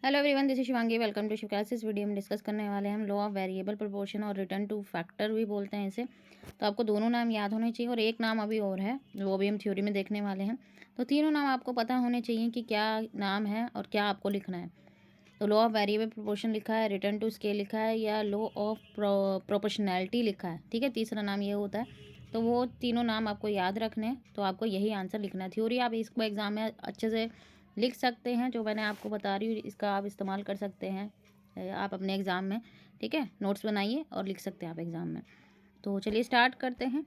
Hello everyone, this is Shivangi. Welcome to Shiv class. इस video में discuss करने वाले हैं हम लॉ ऑफ वेरिएबल प्रोपोर्शन और रिटर्न टू फैक्टर भी बोलते हैं इसे। तो आपको दोनों नाम याद होने चाहिए और एक नाम अभी और है, वो भी हम थ्योरी में देखने वाले हैं। तो तीनों नाम आपको पता होने चाहिए कि क्या नाम है और क्या आपको लिखना है। तो लॉ ऑफ वेरिएबल प्रोपोर्शन लिखा है, रिटर्न टू स्केल लिखा है, या लॉ ऑफ प्रोपोर्शनैलिटी लिखा है। ठीक है, तीसरा नाम ये होता है। तो वो तीनों नाम आपको याद रखने हैं, तो आपको यही आंसर लिखना है। थ्योरी आप इसको एग्जाम में अच्छे से लिख सकते हैं, जो मैंने आपको बता रही हूँ इसका आप इस्तेमाल कर सकते हैं आप अपने एग्ज़ाम में। ठीक है, नोट्स बनाइए और लिख सकते हैं आप एग्ज़ाम में। तो चलिए स्टार्ट करते हैं।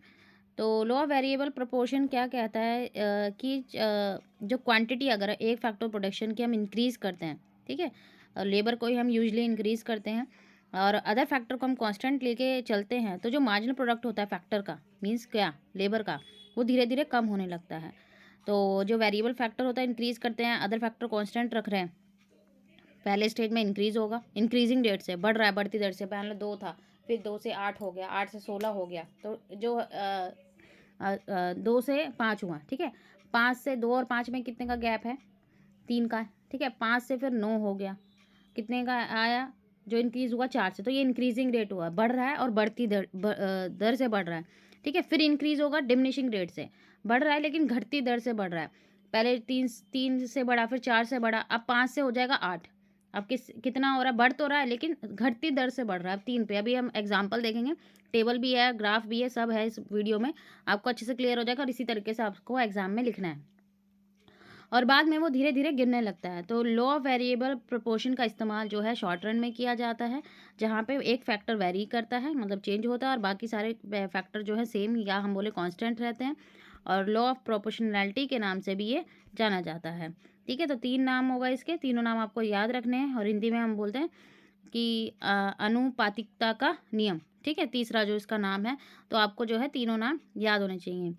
तो लॉ ऑफ वेरिएबल प्रोपोर्शन क्या कहता है कि जो क्वांटिटी अगर एक फैक्टर प्रोडक्शन की हम इंक्रीज़ करते हैं, ठीक है, लेबर को ही हम यूजली इंक्रीज़ करते हैं और अदर फैक्टर को हम कांस्टेंट लेके चलते हैं, तो जो मार्जिनल प्रोडक्ट होता है फैक्टर का, मींस क्या, लेबर का, वो धीरे धीरे कम होने लगता है। तो जो वेरिएबल फैक्टर होता है इंक्रीज़ करते हैं, अदर फैक्टर कांस्टेंट रख रहे हैं, पहले स्टेज में इंक्रीज़ होगा, इंक्रीजिंग रेट से बढ़ रहा है, बढ़ती दर से। पहले 2 था, फिर 2 से 8 हो गया, 8 से 16 हो गया, तो जो 2 से 5 हुआ। ठीक है, 5 से 2 और 5 में कितने का गैप है, 3 का है। ठीक है, 5 से फिर 9 हो गया, कितने का आया, जो इंक्रीज़ हुआ 4 से। तो ये इंक्रीजिंग रेट हुआ, बढ़ रहा है और बढ़ती दर से बढ़ रहा है। ठीक है, फिर इंक्रीज़ होगा डिमिनिशिंग रेट से, बढ़ रहा है लेकिन घटती दर से बढ़ रहा है। पहले 3 से बढ़ा, फिर 4 से बढ़ा, अब 5 से हो जाएगा 8। अब कितना हो रहा है, बढ़ तो रहा है लेकिन घटती दर से बढ़ रहा है। अब 3 पे, अभी हम एग्जाम्पल देखेंगे, टेबल भी है, ग्राफ भी है, सब है इस वीडियो में, आपको अच्छे से क्लियर हो जाएगा और इसी तरीके से आपको एग्जाम में लिखना है और बाद में वो धीरे धीरे गिरने लगता है। तो लॉ ऑफ वेरिएबल प्रोपोर्शन का इस्तेमाल जो है शॉर्ट रन में किया जाता है, जहाँ पे एक फैक्टर वेरी करता है, मतलब चेंज होता है, और बाकी सारे फैक्टर जो है सेम या हम बोले कांस्टेंट रहते हैं, और लॉ ऑफ प्रोपोर्शनैलिटी के नाम से भी ये जाना जाता है। ठीक है, तो 3 नाम होगा इसके, तीनों नाम आपको याद रखने हैं और हिंदी में हम बोलते हैं कि अनुपातिकता का नियम। ठीक है, तीसरा जो इसका नाम है, तो आपको जो है तीनों नाम याद होने चाहिए।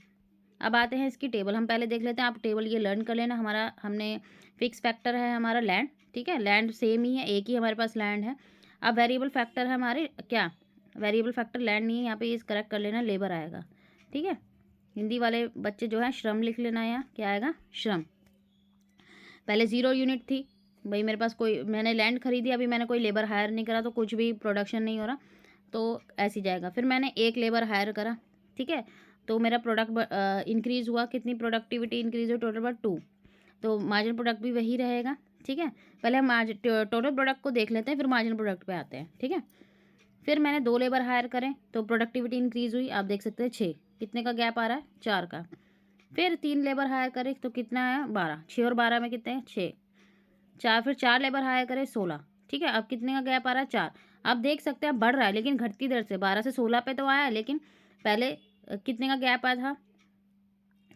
अब आते हैं इसकी टेबल, हम पहले देख लेते हैं। आप टेबल ये लर्न कर लेना। हमने फिक्स फैक्टर है हमारा लैंड, ठीक है, लैंड सेम ही है, एक ही हमारे पास लैंड है। अब वेरिएबल फैक्टर है हमारे क्या, वेरिएबल फैक्टर लैंड नहीं है, यहाँ पे इस करेक्ट कर लेना, लेबर आएगा। ठीक है, हिंदी वाले बच्चे जो है श्रम लिख लेना, यहाँ क्या आएगा, श्रम। पहले 0 यूनिट थी भाई मेरे पास, कोई मैंने लैंड खरीदी, अभी मैंने कोई लेबर हायर नहीं करा, तो कुछ भी प्रोडक्शन नहीं हो रहा, तो ऐसी जाएगा। फिर मैंने एक लेबर हायर करा, ठीक है, तो मेरा प्रोडक्ट इंक्रीज़ हुआ, कितनी प्रोडक्टिविटी इंक्रीज़ हुई, टोटल बार 2, तो मार्जिन प्रोडक्ट भी वही रहेगा। ठीक है, पहले हम टोटल प्रोडक्ट को देख लेते हैं, फिर मार्जिन प्रोडक्ट पे आते हैं। ठीक है, फिर मैंने 2 लेबर हायर करें तो प्रोडक्टिविटी इंक्रीज़ हुई, आप देख सकते हैं 6, कितने का गैप आ रहा है, 4 का। फिर 3 लेबर हायर करें तो कितना है, 12, 6 और 12 में कितने हैं, 6, 4, फिर 4 लेबर हायर करें 16। ठीक है, अब कितने का गैप आ रहा है, 4। आप देख सकते हैं बढ़ रहा है लेकिन घटती दर से, 12 से 16 पे तो आया है, लेकिन पहले कितने का गैप आया था,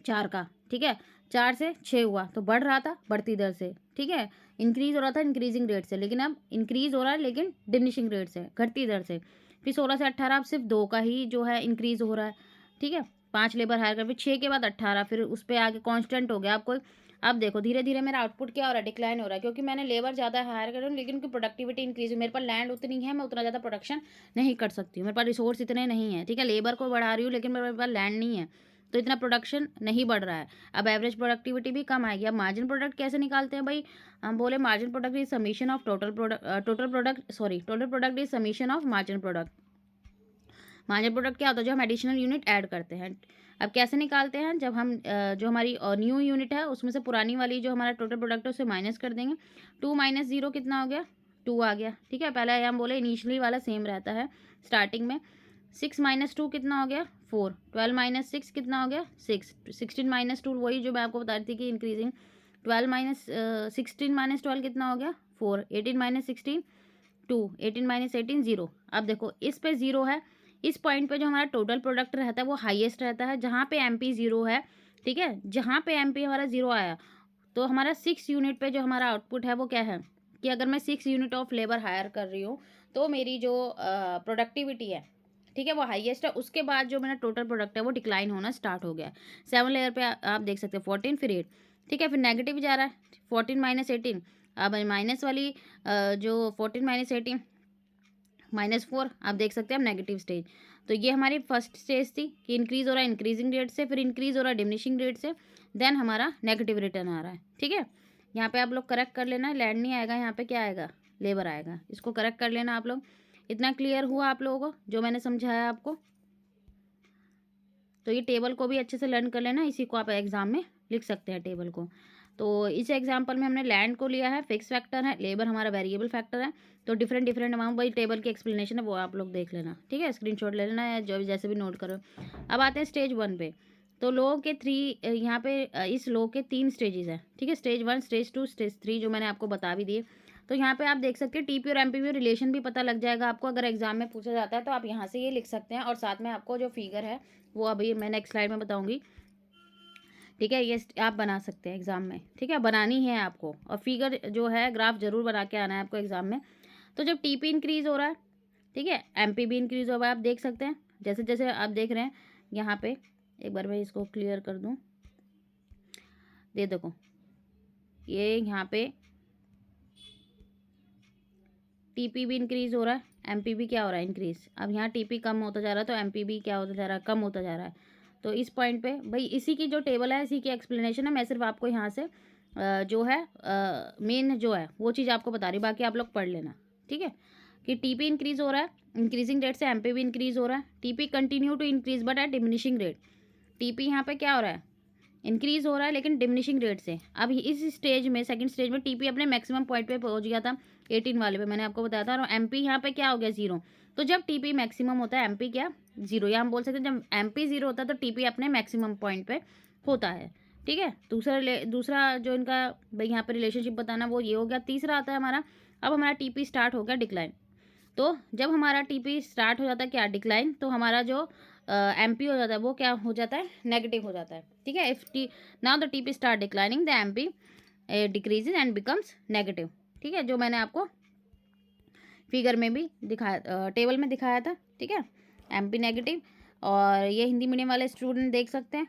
4 का। ठीक है, 4 से 6 हुआ, तो बढ़ रहा था बढ़ती दर से। ठीक है, इंक्रीज़ हो रहा था इंक्रीजिंग रेट से, लेकिन अब इंक्रीज़ हो रहा है लेकिन डिमिनिशिंग रेट से, घटती दर से। फिर 16 से 18 अब सिर्फ 2 का ही जो है इंक्रीज़ हो रहा है। ठीक है, 5 लेबर हायर कर, फिर 6 के बाद 18, फिर उस पर आगे कांस्टेंट हो गया। आपको अब देखो धीरे धीरे मेरा आउटपुट क्या हो रहा है, डिक्लाइन हो रहा है, क्योंकि मैंने लेबर ज़्यादा हायर कर रही हूँ लेकिन उनकी प्रोडक्टिविटी इंक्रीज हुई। मेरे पास लैंड उतनी है, मैं उतना ज़्यादा प्रोडक्शन नहीं कर सकती हूँ, मेरे पास रिसोर्स इतने नहीं है। ठीक है, लेबर को बढ़ा रही हूँ लेकिन मेरे पास लैंड नहीं है, तो इतना प्रोडक्शन नहीं बढ़ रहा है। अब एवरेज प्रोडक्टिविटी भी कम आएगी। अब मार्जिन प्रोडक्ट कैसे निकालते हैं भाई, हम बोले margin product is summation of total product is summation of margin product. Margin product क्या होता है, जो हम एडिशनल यूनिट ऐड करते हैं। अब कैसे निकालते हैं, जब हम जो हमारी न्यू यूनिट है उसमें से पुरानी वाली जो हमारा टोटल प्रोडक्ट है उसे माइनस कर देंगे। 2 माइनस 0 कितना हो गया, 2 आ गया। ठीक है, पहले हम बोले इनिशियली वाला सेम रहता है स्टार्टिंग में। 6 माइनस 2 कितना हो गया, 4। 12 माइनस 6 कितना हो गया, 6। 16 माइनस 2 वही जो मैं आपको बता रही थी कि इंक्रीजिंग। 12 माइनस 16 माइनस 12 कितना हो गया, 4। 18 माइनस 16 2। 18 माइनस 18 0। अब देखो इस पे 0 है, इस पॉइंट पे जो हमारा टोटल प्रोडक्ट रहता है वो हाईएस्ट रहता है, जहाँ पे एमपी 0 है। ठीक है, जहाँ पे एमपी हमारा 0 आया, तो हमारा 6 यूनिट पे जो हमारा आउटपुट है वो क्या है, कि अगर मैं 6 यूनिट ऑफ लेबर हायर कर रही हूँ तो मेरी जो प्रोडक्टिविटी है, ठीक है, वो हाईएस्ट है। उसके बाद जो मेरा टोटल प्रोडक्ट है वो डिक्लाइन होना स्टार्ट हो गया। 7 लेयर पे आप देख सकते हैं 14, फिर 8। ठीक है, फिर नेगेटिव जा रहा है, 14 माइनस 18। अब माइनस वाली जो 14 माइनस 18 -4, आप देख सकते हैं हम नेगेटिव स्टेज। तो ये हमारी फर्स्ट स्टेज थी कि इंक्रीज़ हो रहा है इंक्रीजिंग रेट से, फिर इंक्रीज़ हो रहा है डिमिनिशिंग रेट से, देन हमारा नेगेटिव रिटर्न आ रहा है। ठीक है, यहाँ पे आप लोग करेक्ट कर लेना, लैंड नहीं आएगा, यहाँ पे क्या आएगा, लेबर आएगा। इसको करेक्ट कर लेना आप लोग। इतना क्लियर हुआ आप लोगों को जो मैंने समझाया आपको? तो ये टेबल को भी अच्छे से लर्न कर लेना, इसी को आप एग्जाम में लिख सकते हैं टेबल को। तो इस एग्जाम्पल में हमने लैंड को लिया है, फिक्स फैक्टर है, लेबर हमारा वेरिएबल फैक्टर है। तो डिफरेंट डिफरेंट अमाउंट, वही टेबल की एक्सप्लेनेशन है, वो आप लोग देख लेना, ठीक है, स्क्रीनशॉट ले लेना या जो भी जैसे भी नोट करो। अब आते हैं स्टेज 1 पे। तो लो के 3 यहाँ पे इस लो के 3 स्टेजेस हैं, ठीक है, स्टेज 1, स्टेज 2, स्टेज 3, जो मैंने आपको बता भी दिए। तो यहाँ पे आप देख सकते हैं टीपी और एमपीवी रिलेशन भी पता लग जाएगा आपको, अगर एग्जाम में पूछा जाता है तो आप यहाँ से ये लिख सकते हैं। और साथ में आपको जो फिगर है वो अभी मैं नेक्स्ट स्लाइड में बताऊंगी, ठीक है, ये आप बना सकते हैं एग्जाम में, ठीक है, बनानी है आपको। और फिगर जो है ग्राफ जरूर बना के आना है आपको एग्जाम में। तो जब टीपी इंक्रीज हो रहा है, ठीक है, एमपी भी इंक्रीज हो रहा है, आप देख सकते हैं जैसे जैसे आप देख रहे हैं यहाँ पे। एक बार मैं इसको क्लियर कर दूँ, ये देखो, ये यहाँ पे टीपी भी इंक्रीज हो रहा है, एमपी भी क्या हो रहा है, इंक्रीज। अब यहाँ टीपी कम होता जा रहा है तो एमपी भी क्या होता जा रहा है, कम होता जा रहा है। तो इस पॉइंट पे भाई इसी की जो टेबल है, इसी की एक्सप्लेनेशन है, मैं सिर्फ आपको यहाँ से जो है मेन जो है वो चीज़ आपको बता रही, बाकी आप लोग पढ़ लेना, ठीक है। कि टीपी इंक्रीज हो रहा है, इंक्रीजिंग रेट से एमपी भी इंक्रीज हो रहा है। TP continue to increase but at diminishing rate. TP यहाँ पे क्या हो रहा है, इंक्रीज हो रहा है लेकिन डिमिनिशिंग रेट से। अब इस स्टेज में, सेकंड स्टेज में, टीपी अपने मैक्सिमम पॉइंट पे पहुंच गया था 18 वाले पे, मैंने आपको बताया था। और एमपी यहाँ पे क्या हो गया, 0। तो जब टीपी मैक्सिमम होता है, एमपी क्या, 0, या हम बोल सकते हैं जब एमपी 0 होता है तो टीपी अपने मैक्सिमम पॉइंट पे होता है, ठीक है। दूसरा जो इनका भाई यहाँ पे रिलेशनशिप बताना वो ये हो गया। तीसरा आता है हमारा, अब हमारा टीपी स्टार्ट हो गया डिक्लाइन। तो जब हमारा टीपी स्टार्ट हो जाता है क्या, डिक्लाइन, तो हमारा जो एमपी हो जाता है वो क्या हो जाता है, नेगेटिव हो जाता है, ठीक है। If T now the TP start declining the MP decreases and becomes negative, ठीक है, जो मैंने आपको फिगर में भी दिखाया, टेबल में दिखाया था, ठीक है, एमपी नेगेटिव। और ये हिंदी मीडियम वाले स्टूडेंट देख सकते हैं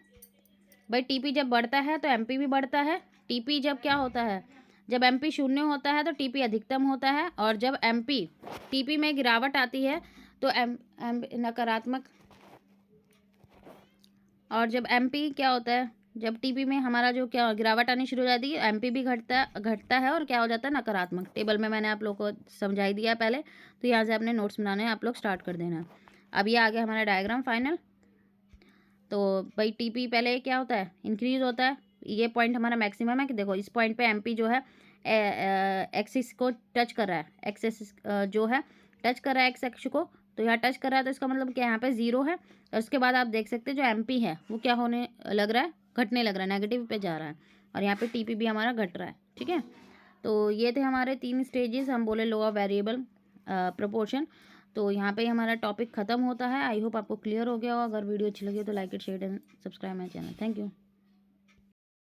भाई, टीपी जब बढ़ता है तो एमपी भी बढ़ता है। टीपी जब क्या होता है, जब एमपी 0 होता है तो टीपी अधिकतम होता है। और जब एमपी टीपी में गिरावट आती है तो एम नकारात्मक। और जब एमपी क्या होता है, जब टीपी में हमारा जो क्या गिरावट आनी शुरू हो जाती है, एमपी भी घटता है और क्या हो जाता है, नकारात्मक। टेबल में मैंने आप लोग को समझाई दिया पहले, तो यहाँ से अपने नोट्स बनाने आप लोग स्टार्ट कर देना। अब ये आ गया हमारा डायग्राम फाइनल। तो भाई टीपी पहले क्या होता है, इंक्रीज होता है, ये पॉइंट हमारा मैक्सिमम है कि देखो इस पॉइंट पे एमपी जो है एक्सिस को टच कर रहा है, एक्सिस जो है टच कर रहा है एक्स एक्स को। तो यहाँ टच कर रहा है तो इसका मतलब क्या, यहाँ पे 0 है। और उसके बाद आप देख सकते हैं जो एमपी है वो क्या होने लग रहा है, घटने लग रहा है, नेगेटिव पे जा रहा है। और यहाँ पे टीपी भी हमारा घट रहा है, ठीक है। तो ये थे हमारे 3 स्टेजेस, हम बोले लो ऑफ वेरिएबल प्रोपोर्शन। तो यहाँ पे हमारा टॉपिक खत्म होता है। आई होप आपको क्लियर हो गया हो। अगर वीडियो अच्छी लगी हो तो like it, share and subscribe my channel. Thank you.